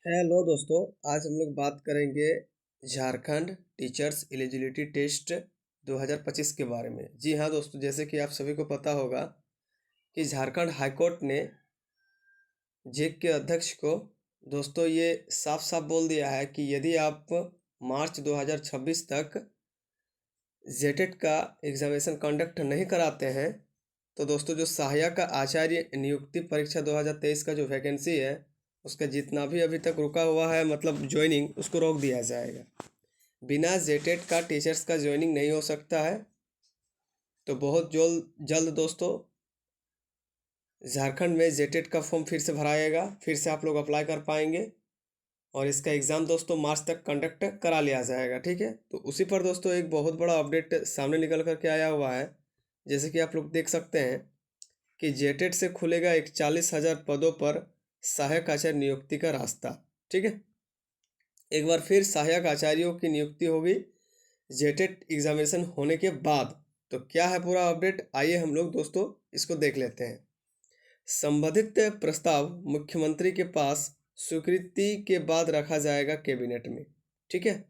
Hello दोस्तों, आज हम लोग बात करेंगे झारखंड टीचर्स एलिजिबिलिटी टेस्ट 2025 के बारे में। जी हाँ दोस्तों, जैसे कि आप सभी को पता होगा कि झारखंड हाईकोर्ट ने जेक के अध्यक्ष को दोस्तों ये साफ साफ बोल दिया है कि यदि आप मार्च 2026 तक जेटेट का एग्जामिनेशन कंडक्ट नहीं कराते हैं तो दोस्तों जो सहायक आचार्य नियुक्ति परीक्षा 2023 का जो वैकेंसी है उसका जितना भी अभी तक रुका हुआ है मतलब ज्वाइनिंग उसको रोक दिया जाएगा। बिना जेटेट का टीचर्स का ज्वाइनिंग नहीं हो सकता है। तो बहुत जल्द जल्द दोस्तों झारखंड में जेटेट का फॉर्म फिर से भराएगा, फिर से आप लोग अप्लाई कर पाएंगे और इसका एग्ज़ाम दोस्तों मार्च तक कंडक्ट करा लिया जाएगा। ठीक है, तो उसी पर दोस्तों एक बहुत बड़ा अपडेट सामने निकल कर के आया हुआ है। जैसे कि आप लोग देख सकते हैं कि जेटेट से खुलेगा 41,000 पदों पर सहायक आचार्य नियुक्ति का रास्ता। ठीक है, एक बार फिर सहायक आचार्यों की नियुक्ति होगी जेटेट एग्जामिनेशन होने के बाद। तो क्या है पूरा अपडेट, आइए हम लोग दोस्तों इसको देख लेते हैं। संबंधित प्रस्ताव मुख्यमंत्री के पास स्वीकृति के बाद रखा जाएगा कैबिनेट में। ठीक है,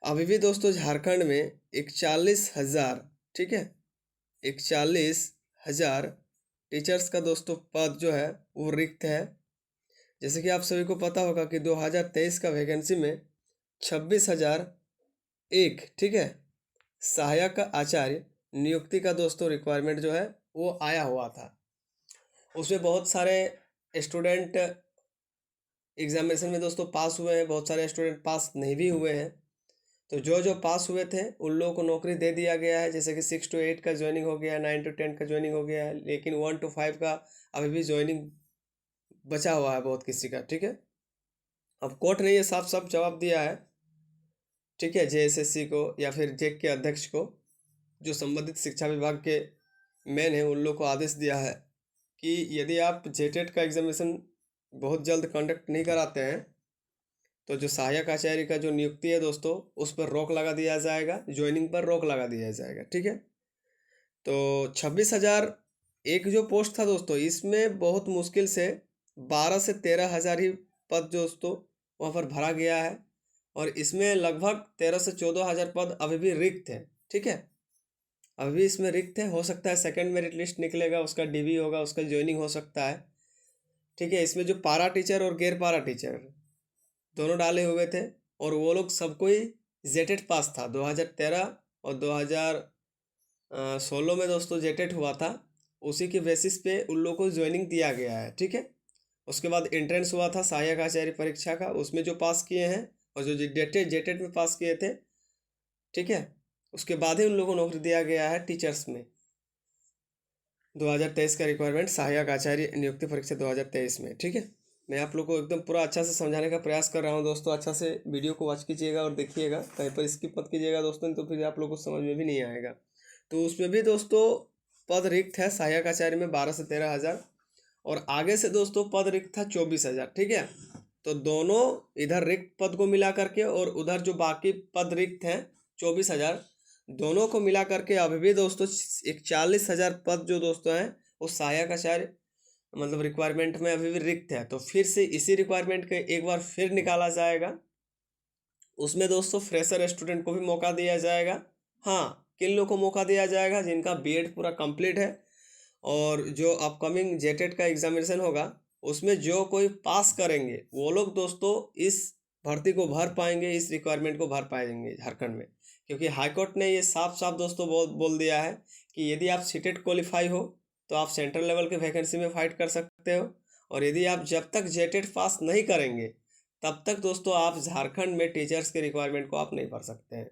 अभी भी दोस्तों झारखंड में 41,000, ठीक है, 41,000 टीचर्स का दोस्तों पद जो है वो रिक्त है। जैसे कि आप सभी को पता होगा कि 2023 का वैकेंसी में 26,001, ठीक है, सहायक आचार्य नियुक्ति का दोस्तों रिक्वायरमेंट जो है वो आया हुआ था। उसमें बहुत सारे स्टूडेंट एग्जामिनेशन में दोस्तों पास हुए हैं, बहुत सारे स्टूडेंट पास नहीं भी हुए हैं। तो जो पास हुए थे उन लोगों को नौकरी दे दिया गया है। जैसे कि 6 to 8 का ज्वाइनिंग हो गया है, 9 to 10 का ज्वाइनिंग हो गया है, लेकिन 1 to 5 का अभी भी ज्वाइनिंग बचा हुआ है बहुत किसी का। ठीक है, अब कोर्ट ने ये साफ साफ जवाब दिया है, ठीक है, जेएसएससी को या फिर जेक के अध्यक्ष को, जो संबंधित शिक्षा विभाग के मेन है, उन लोग को आदेश दिया है कि यदि आप जेटेट का एग्जामिनेशन बहुत जल्द कंडक्ट नहीं कराते हैं तो जो सहायक आचार्य का जो नियुक्ति है दोस्तों उस पर रोक लगा दिया जाएगा, ज्वाइनिंग पर रोक लगा दिया जाएगा। ठीक है, तो 26,001 जो पोस्ट था दोस्तों, इसमें बहुत मुश्किल से 12 से 13,000 ही पद दोस्तों वहाँ पर भरा गया है और इसमें लगभग 13 से 14,000 पद अभी भी रिक्त हैं। ठीक है, अभी भी इसमें रिक्त है, हो सकता है सेकंड मेरिट लिस्ट निकलेगा, उसका डीवी होगा, उसका ज्वाइनिंग हो सकता है। ठीक है, इसमें जो पारा टीचर और गैर पारा टीचर दोनों डाले हुए थे और वो लोग सबको ही जेटेट पास था। 2013 और 2016 में दोस्तों जेटेट हुआ था, उसी के बेसिस पे उन लोगों को ज्वाइनिंग दिया गया है। ठीक है, उसके बाद एंट्रेंस हुआ था सहायक आचार्य परीक्षा का, उसमें जो पास किए हैं और जो जेटेट जेटेट में पास किए थे, ठीक है, उसके बाद ही उन लोगों को नौकरी दिया गया है टीचर्स में। 2023 का रिक्वायरमेंट सहायक आचार्य नियुक्ति परीक्षा 2023 में। ठीक है, मैं आप लोग को एकदम पूरा अच्छा से समझाने का प्रयास कर रहा हूँ दोस्तों। अच्छा से वीडियो को वॉच कीजिएगा और देखिएगा, कहीं पर स्किप मत कीजिएगा दोस्तों, तो फिर आप लोग को समझ में भी नहीं आएगा। तो उसमें भी दोस्तों पद रिक्त है सहायक आचार्य में 12 से 13,000 और आगे से दोस्तों पद रिक्त था 24,000। ठीक है, तो दोनों इधर रिक्त पद को मिला करके और उधर जो बाकी पद रिक्त हैं 24,000, दोनों को मिला करके अभी भी दोस्तों 41,000 पद जो दोस्तों हैं वो सहायक आचार्य मतलब रिक्वायरमेंट में अभी भी रिक्त है। तो फिर से इसी रिक्वायरमेंट के एक बार फिर निकाला जाएगा। उसमें दोस्तों फ्रेशर स्टूडेंट को भी मौका दिया जाएगा। हाँ, किन लोगों को मौका दिया जाएगा? जिनका बीएड पूरा कंप्लीट है और जो अपकमिंग जेटेट का एग्जामिनेशन होगा उसमें जो कोई पास करेंगे वो लोग दोस्तों इस भर्ती को भर पाएंगे, इस रिक्वायरमेंट को भर पाएंगे झारखंड में। क्योंकि हाईकोर्ट ने ये साफ साफ दोस्तों बोल दिया है कि यदि आप सीटेट क्वालिफाई हो तो आप सेंट्रल लेवल के वैकेंसी में फाइट कर सकते हो और यदि आप जब तक जेटेट पास नहीं करेंगे तब तक दोस्तों आप झारखंड में टीचर्स के रिक्वायरमेंट को आप नहीं भर सकते हैं।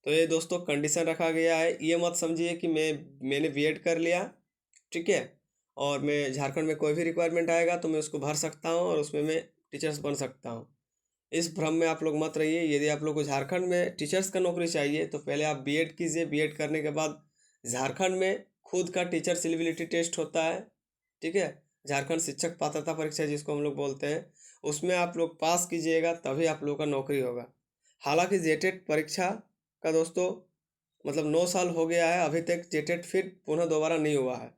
तो ये दोस्तों कंडीशन रखा गया है। ये मत समझिए कि मैंने बीएड कर लिया, ठीक है, और मैं झारखंड में कोई भी रिक्वायरमेंट आएगा तो मैं उसको भर सकता हूँ और उसमें मैं टीचर्स बन सकता हूँ। इस भ्रम में आप लोग मत रहिए। यदि आप लोग को झारखंड में टीचर्स का नौकरी चाहिए तो पहले आप बीएड कीजिए, बीएड करने के बाद झारखंड में खुद का टीचर एलिजिबिलिटी टेस्ट होता है। ठीक है, झारखंड शिक्षक पात्रता परीक्षा जिसको हम लोग बोलते हैं, उसमें आप लोग पास कीजिएगा तभी आप लोग का नौकरी होगा। हालांकि जेटेट परीक्षा का दोस्तों मतलब 9 साल हो गया है, अभी तक जेटेट फिर पुनः दोबारा नहीं हुआ है।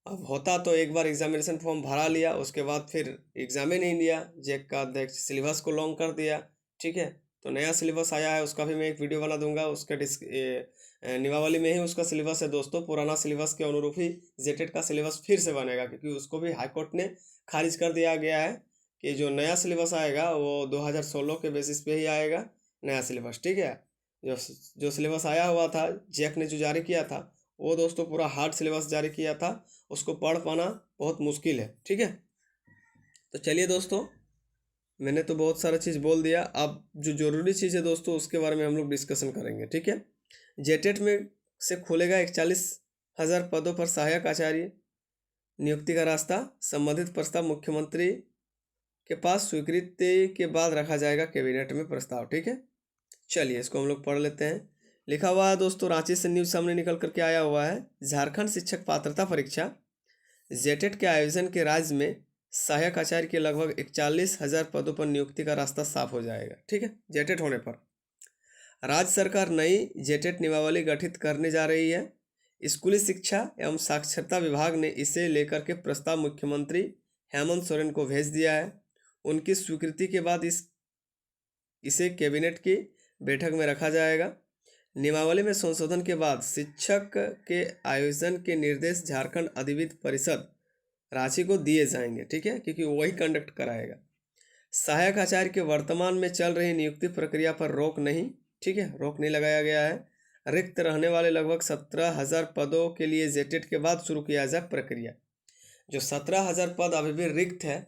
अब होता तो एक बार एग्जामिनेशन फॉर्म भरा लिया, उसके बाद फिर एग्जाम ही नहीं लिया, जैक का अध्यक्ष सिलेबस को लॉन्ग कर दिया। ठीक है, तो नया सिलेबस आया है, उसका भी मैं एक वीडियो बना दूंगा। उसका नियमावली में ही उसका सिलेबस है दोस्तों, पुराना सिलेबस के अनुरूप ही जेटेट का सिलेबस फिर से बनेगा, क्योंकि उसको भी हाईकोर्ट ने खारिज कर दिया गया है कि जो नया सिलेबस आएगा वो 2016 के बेसिस पे ही आएगा नया सिलेबस। ठीक है, जो जो सिलेबस आया हुआ था, जैक ने जो जारी किया था, वो दोस्तों पूरा हार्ड सिलेबस जारी किया था, उसको पढ़ पाना बहुत मुश्किल है। ठीक है, तो चलिए दोस्तों, मैंने तो बहुत सारा चीज़ बोल दिया। अब जो ज़रूरी चीज़ है दोस्तों, उसके बारे में हम लोग डिस्कशन करेंगे। ठीक है, जेटेट में से खुलेगा 41,000 पदों पर सहायक आचार्य नियुक्ति का रास्ता। संबंधित प्रस्ताव मुख्यमंत्री के पास स्वीकृति के बाद रखा जाएगा कैबिनेट में प्रस्ताव। ठीक है, चलिए इसको हम लोग पढ़ लेते हैं। लिखा हुआ है दोस्तों, रांची से न्यूज़ सामने निकल करके आया हुआ है। झारखंड शिक्षक पात्रता परीक्षा जेटेट के आयोजन के राज्य में सहायक आचार्य के लगभग 41,000 पदों पर नियुक्ति का रास्ता साफ हो जाएगा। ठीक है, जेटेट होने पर राज्य सरकार नई जेटेट नियमावली गठित करने जा रही है। स्कूली शिक्षा एवं साक्षरता विभाग ने इसे लेकर के प्रस्ताव मुख्यमंत्री हेमंत सोरेन को भेज दिया है। उनकी स्वीकृति के बाद इसे कैबिनेट की बैठक में रखा जाएगा। नियमावली में संशोधन के बाद शिक्षक के आयोजन के निर्देश झारखंड अधिविद्य परिषद रांची को दिए जाएंगे। ठीक है, क्योंकि वही कंडक्ट कराएगा। सहायक आचार्य के वर्तमान में चल रही नियुक्ति प्रक्रिया पर रोक नहीं, ठीक है, रोक नहीं लगाया गया है। रिक्त रहने वाले लगभग 17,000 पदों के लिए जेटेट के बाद शुरू किया जाए प्रक्रिया। जो 17,000 पद अभी भी रिक्त है,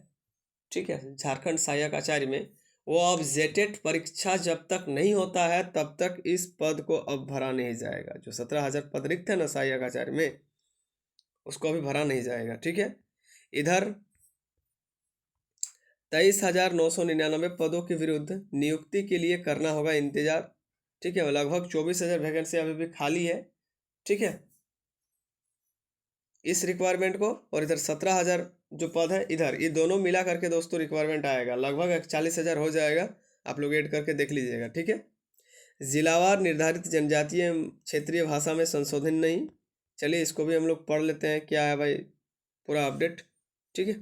ठीक है, झारखंड सहायक आचार्य में, वो अब जेटेट परीक्षा जब तक नहीं होता है तब तक इस पद को अब भरा नहीं जाएगा। जो 17,000 पद रिक्त है ना सहायक आचार्य में, उसको अभी भरा नहीं जाएगा। ठीक है, इधर 23,999 पदों के विरुद्ध नियुक्ति के लिए करना होगा इंतजार। ठीक है, लगभग 24,000 वैकेंसी अभी भी खाली है। ठीक है, इस रिक्वायरमेंट को, और इधर 17,000 जो पद है इधर, ये दोनों मिला करके दोस्तों रिक्वायरमेंट आएगा, लगभग 41,000 हो जाएगा। आप लोग ऐड करके देख लीजिएगा। ठीक है, जिलावार निर्धारित जनजातीय क्षेत्रीय भाषा में संशोधन नहीं। चलिए इसको भी हम लोग पढ़ लेते हैं, क्या है भाई पूरा अपडेट। ठीक है,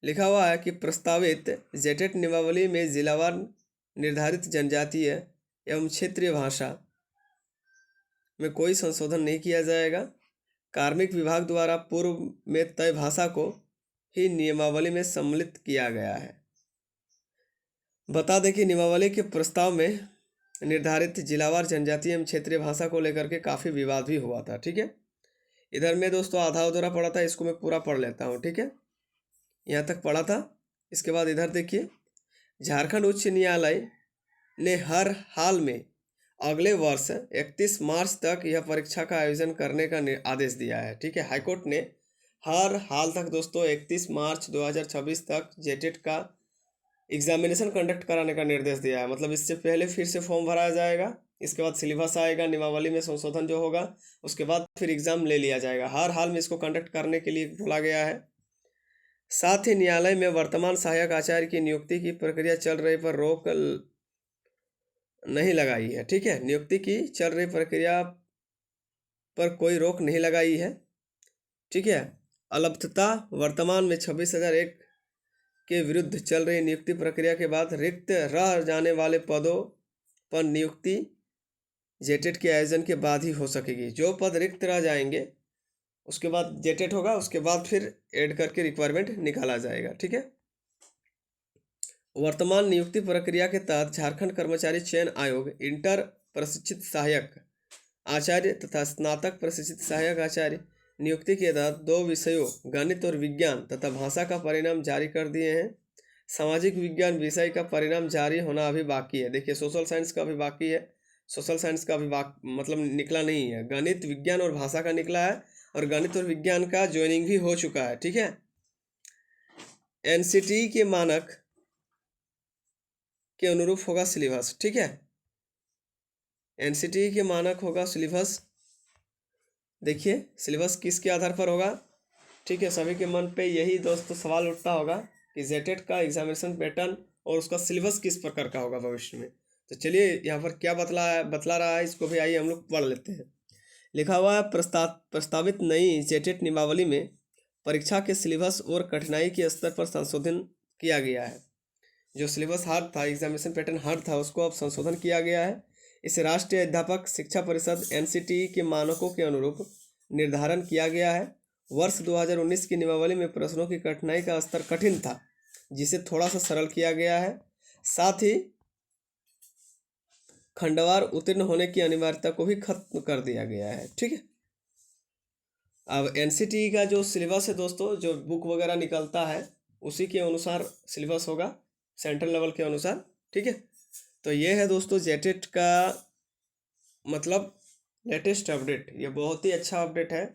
लिखा हुआ है कि प्रस्तावित जेटेट नियमावली में जिलावार निर्धारित जनजातीय एवं क्षेत्रीय भाषा में कोई संशोधन नहीं किया जाएगा। कार्मिक विभाग द्वारा पूर्व में तय भाषा को ही नियमावली में सम्मिलित किया गया है। बता दें कि नियमावली के प्रस्ताव में निर्धारित जिलावार जनजातीय एवं क्षेत्रीय भाषा को लेकर के काफ़ी विवाद भी हुआ था। ठीक है, इधर में दोस्तों आधा अधूरा पढ़ा था, इसको मैं पूरा पढ़ लेता हूँ। ठीक है, यहाँ तक पढ़ा था। इसके बाद इधर देखिए, झारखंड उच्च न्यायालय ने हर हाल में अगले वर्ष 31 मार्च तक यह परीक्षा का आयोजन करने का आदेश दिया है। ठीक है, हाईकोर्ट ने हर हाल तक दोस्तों 31 मार्च 2026 तक जेटेट का एग्जामिनेशन कंडक्ट कराने का निर्देश दिया है। मतलब इससे पहले फिर से फॉर्म भराया जाएगा, इसके बाद सिलेबस आएगा, नियमावली में संशोधन जो होगा, उसके बाद फिर एग्जाम ले लिया जाएगा। हर हाल में इसको कंडक्ट करने के लिए बोला गया है। साथ ही न्यायालय में वर्तमान सहायक आचार्य की नियुक्ति की प्रक्रिया चल रही पर रोक नहीं लगाई है। ठीक है, नियुक्ति की चल रही प्रक्रिया पर कोई रोक नहीं लगाई है। ठीक है, अलब्धता वर्तमान में 26,001 के विरुद्ध चल रही नियुक्ति प्रक्रिया के बाद रिक्त रह जाने वाले पदों पर नियुक्ति जेटेट के आयोजन के बाद ही हो सकेगी। जो पद रिक्त रह जाएंगे उसके बाद जेटेट होगा, उसके बाद फिर ऐड करके रिक्वायरमेंट निकाला जाएगा। ठीक है, वर्तमान नियुक्ति प्रक्रिया के तहत झारखंड कर्मचारी चयन आयोग इंटर प्रशिक्षित सहायक आचार्य तथा स्नातक प्रशिक्षित सहायक आचार्य नियुक्ति के तहत 2 विषयों गणित और विज्ञान तथा भाषा का परिणाम जारी कर दिए हैं। सामाजिक विज्ञान विषय का परिणाम जारी होना अभी बाकी है। देखिए, सोशल साइंस का भी बाकी है, सोशल साइंस का भी मतलब निकला नहीं है। गणित विज्ञान और भाषा का निकला है, और गणित और विज्ञान का ज्वाइनिंग भी हो चुका है। ठीक है, एनसीटी के मानक के अनुरूप होगा सिलेबस। ठीक है, एनसीटी के मानक होगा सिलेबस। देखिए सिलेबस किसके आधार पर होगा। ठीक है, सभी के मन पे यही दोस्तों सवाल उठता होगा कि जेटेट का एग्जामिनेशन पैटर्न और उसका सिलेबस किस प्रकार का होगा भविष्य में। तो चलिए यहाँ पर क्या बतला रहा है, इसको भी आइए हम लोग पढ़ लेते हैं। लिखा हुआ है प्रस्तावित नई जेटेट नियमावली में परीक्षा के सिलेबस और कठिनाई के स्तर पर संशोधन किया गया है। जो सिलेबस हार्ड था, एग्जामिनेशन पैटर्न हार्ड था, उसको अब संशोधन किया गया है। इसे राष्ट्रीय अध्यापक शिक्षा परिषद एनसीटीई के मानकों के अनुरूप निर्धारण किया गया है। वर्ष 2019 की नियमावली में प्रश्नों की कठिनाई का स्तर कठिन था, जिसे थोड़ा सा सरल किया गया है। साथ ही खंडवार उत्तीर्ण होने की अनिवार्यता को भी खत्म कर दिया गया है। ठीक है, अब एनसीटीई का जो सिलेबस है दोस्तों, जो बुक वगैरह निकलता है उसी के अनुसार सिलेबस होगा, सेंट्रल लेवल के अनुसार। ठीक है, तो ये है दोस्तों जेटेट का मतलब लेटेस्ट अपडेट। ये बहुत ही अच्छा अपडेट है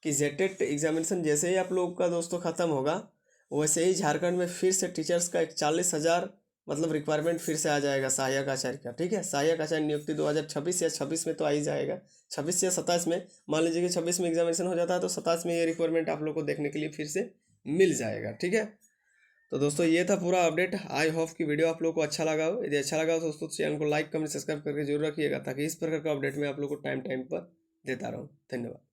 कि जेटेट एग्जामिनेशन जैसे ही आप लोग का दोस्तों ख़त्म होगा, वैसे ही झारखंड में फिर से टीचर्स का 41,000 मतलब रिक्वायरमेंट फिर से आ जाएगा सहायक आचार्य का। ठीक है, सहायक आचार्य नियुक्ति 2026 या 26 में तो आ ही जाएगा, 26 या 27 में। मान लीजिए कि 26 में एग्जामिनेशन हो जाता है तो 27 में ये रिक्वायरमेंट आप लोग को देखने के लिए फिर से मिल जाएगा। ठीक है, तो दोस्तों ये था पूरा अपडेट। आई होप कि वीडियो आप लोग को अच्छा लगा हो। यदि अच्छा लगा हो तो दोस्तों चैनल को लाइक कमेंट सब्सक्राइब करके जरूर रखिएगा, ताकि इस प्रकार का अपडेट मैं आप लोग को टाइम टाइम पर देता रहूँ। धन्यवाद।